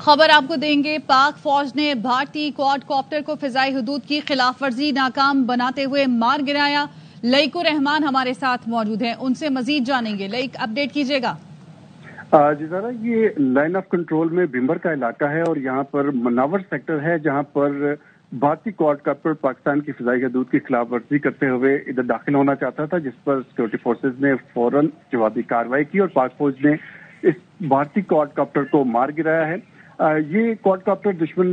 खबर आपको देंगे। पाक फौज ने भारतीय क्वाड कॉप्टर को फिजाई हदूद की खिलाफ वर्जी नाकाम बनाते हुए मार गिराया। लईकुर रहमान हमारे साथ मौजूद हैं, उनसे मजीद जानेंगे। लईक, अपडेट कीजिएगा। जी ज़रा, ये लाइन ऑफ कंट्रोल में भिंबर का इलाका है और यहाँ पर मनावर सेक्टर है जहाँ पर भारतीय क्वाड कॉप्टर पाकिस्तान की फिजाई हदूद की खिलाफ वर्जी करते हुए इधर दाखिल होना चाहता था, जिस पर सिक्योरिटी फोर्सेज ने फौरन जवाबी कार्रवाई की और पाक फौज ने इस भारतीय क्वाड कॉप्टर को मार गिराया है। ये क्वाड कॉप्टर दुश्मन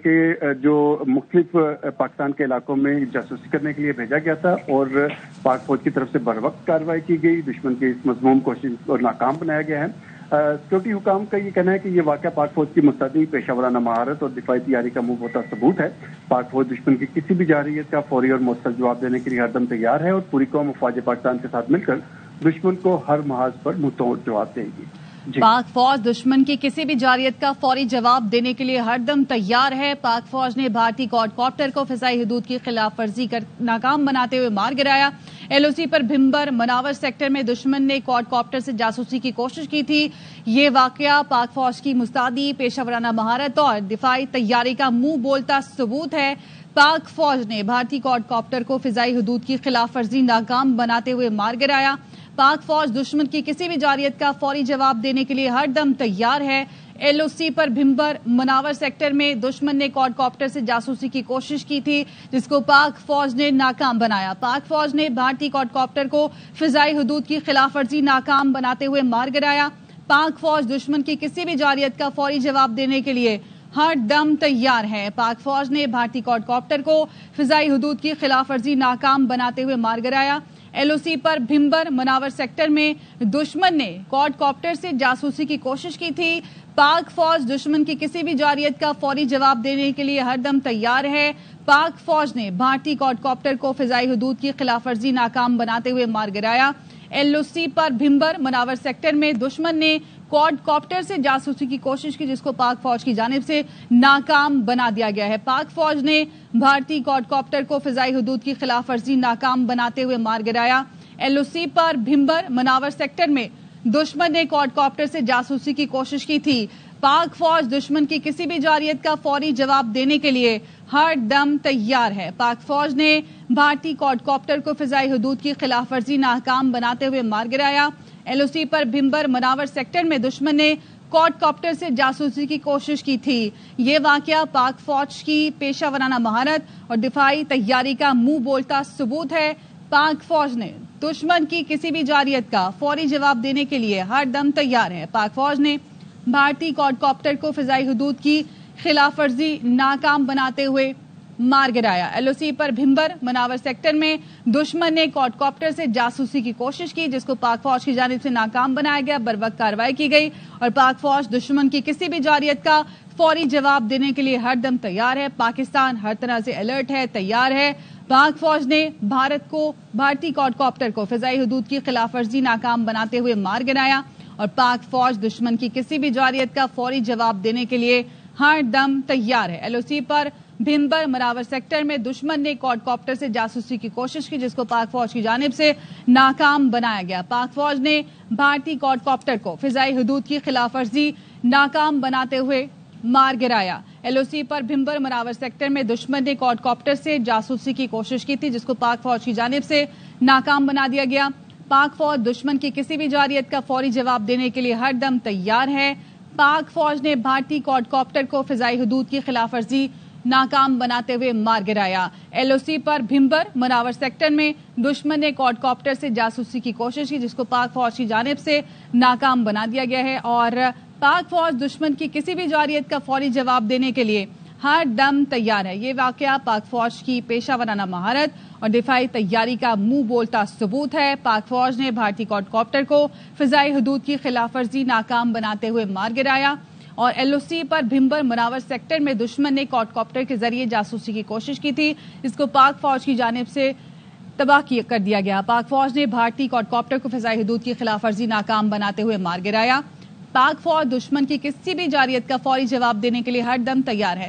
के जो मुख्तलिफ पाकिस्तान के इलाकों में जासूसी करने के लिए भेजा गया था और पाक फौज की तरफ से बर वक्त कार्रवाई की गई। दुश्मन की इस मज़मूम कोशिश को नाकाम बनाया गया है। सिक्योरिटी हुकाम का ये कहना है कि ये वाक़या पाक फौज की मुस्तदी पेशावराना महारत और दिफाई तैयारी का मुंह बोता सबूत है। पाक फौज दुश्मन की किसी भी जारहियत का फौरी और मौसर जवाब देने के लिए हरदम तैयार है और पूरी कौम अफवाज पाकिस्तान के साथ मिलकर दुश्मन को हर महाज पर मुंहतोड़ जवाब देगी। पाक फौज दुश्मन की किसी भी जारियत का फौरी जवाब देने के लिए हरदम तैयार है। पाक फौज ने भारतीय क्वाड कॉप्टर को फिजाई हदूद की खिलाफ वर्जी कर नाकाम बनाते हुए मार गिराया। एलओसी पर भिंबर मनावर सेक्टर में दुश्मन ने क्वाड कॉप्टर से जासूसी की कोशिश की थी। ये वाकया पाक फौज की मुस्तादी पेशावराना महारत और दिफाई तैयारी का मुंह बोलता सबूत है। पाक फौज ने भारतीय क्वाड कॉप्टर को फिजाई हदूद की खिलाफ वर्जी नाकाम बनाते हुए मार गिराया। पाक फौज दुश्मन की किसी भी जारियत का फौरी जवाब देने के लिए हर दम तैयार है। एलओसी पर भिंबर मनावर सेक्टर में दुश्मन ने क्वाड कॉप्टर से जासूसी की कोशिश की थी, जिसको पाक फौज ने नाकाम बनाया। पाक फौज ने भारतीय क्वाड कॉप्टर को फिजाई हदूद की खिलाफ वर्जी नाकाम बनाते हुए मार गिराया। पाक फौज दुश्मन की किसी भी जारियत का फौरी जवाब देने के लिए हर दम तैयार है। पाक फौज ने भारतीय क्वाड कॉप्टर को फिजाई हदूद की खिलाफ वर्जी नाकाम बनाते हुए मार गिराया। एलओसी पर भिंबर मनावर सेक्टर में दुश्मन ने क्वाड कॉप्टर से जासूसी की कोशिश की थी। पाक फौज दुश्मन की किसी भी जारियत का फौरी जवाब देने के लिए हरदम तैयार है। पाक फौज ने भारतीय क्वाड कॉप्टर को फिजाई हदूद की खिलाफ वर्जी नाकाम बनाते हुए मार गिराया। एलओसी पर भिंबर मनावर सेक्टर में दुश्मन ने क्वाड कॉप्टर से जासूसी की कोशिश की, जिसको पाक फौज की जानिब से नाकाम बना दिया गया है। पाक फौज ने भारतीय क्वाड कॉप्टर को फिजाई हदूद की खिलाफ वर्जी नाकाम बनाते हुए मार गिराया। एलओसी पर भिंबर मनावर सेक्टर में दुश्मन ने क्वाड कॉप्टर से जासूसी की कोशिश की थी। पाक फौज दुश्मन की किसी भी जारियत का फौरी जवाब देने के लिए हर दम तैयार है। पाक फौज ने भारतीय क्वाड कॉप्टर को फिजाई हदूद की खिलाफ वर्जी नाकाम बनाते हुए मार गिराया। एलओसी पर भिंबर मनावर सेक्टर में दुश्मन ने क्वाड कॉप्टर से जासूसी की कोशिश की थी। ये वाकया पाक फौज की पेशावराना महारत और दिफाई तैयारी का मुंह बोलता सबूत है। पाक फौज ने दुश्मन की किसी भी जारियत का फौरी जवाब देने के लिए हर दम तैयार है। पाक फौज ने भारतीय क्वाड कॉप्टर को फिजाई हदूद की खिलाफ वर्जी नाकाम बनाते हुए मार गिराया। एलओसी पर भिंबर मनावर सेक्टर में दुश्मन ने क्वाड कॉप्टर से जासूसी की कोशिश की, जिसको पाक फौज की जानिब से नाकाम बनाया गया। बर वक्त कार्रवाई की गई और पाक फौज दुश्मन की किसी भी जारियत का फौरी जवाब देने के लिए हर दम तैयार है। पाकिस्तान हर तरह से अलर्ट है, तैयार है। पाक फौज ने भारतीय क्वाड कॉप्टर को फिजाई हदूद की खिलाफ वर्जी नाकाम बनाते हुए मार गिराया और पाक फौज दुश्मन की किसी भी जारियत का फौरी जवाब देने के लिए हर दम तैयार है। एलओसी पर भिंबर मनावर सेक्टर में दुश्मन ने क्वाड कॉप्टर से जासूसी की कोशिश की, जिसको पाक फौज की जानिब से नाकाम बनाया गया। पाक फौज ने भारतीय क्वाड कॉप्टर को फिजाई हदूद की खिलाफ वर्जी नाकाम बनाते हुए मार गिराया। एलओसी पर भिंबर मनावर सेक्टर में दुश्मन ने क्वाड कॉप्टर से जासूसी की कोशिश की थी, जिसको पाक फौज की जानिब से नाकाम बना दिया गया। पाक फौज दुश्मन की किसी भी जारियत का फौरी जवाब देने के लिए हर दम तैयार है। पाक फौज ने भारतीय क्वाड कॉप्टर को फिजाई हदूद की खिलाफ वर्जी नाकाम बनाते हुए मार गिराया। एलओसी पर भिंबर मनावर सेक्टर में दुश्मन ने क्वाड कॉप्टर से जासूसी की कोशिश की, जिसको पाक फौज की जानिब से नाकाम बना दिया गया है और पाक फौज दुश्मन की किसी भी जारियत का फौरी जवाब देने के लिए हर दम तैयार है। ये वाकया पाक फौज की पेशावराना महारत और दिफाई तैयारी का मुंह बोलता सबूत है। पाक फौज ने भारतीय क्वाड कॉप्टर को फिजाई हदूद की खिलाफ वर्जी नाकाम बनाते हुए मार गिराया और एलओसी पर भिंबर मनावर सेक्टर में दुश्मन ने क्वाड कॉप्टर के जरिए जासूसी की कोशिश की थी, जिसको पाक फौज की जानिब से तबाह कर दिया गया। पाक फौज ने भारतीय क्वाड कॉप्टर को फिजाई हदूद की खिलाफ वर्जी नाकाम बनाते हुए मार गिराया। पाक फौज दुश्मन की किसी भी जारियत का फौरी जवाब देने के लिए हर दम तैयार है।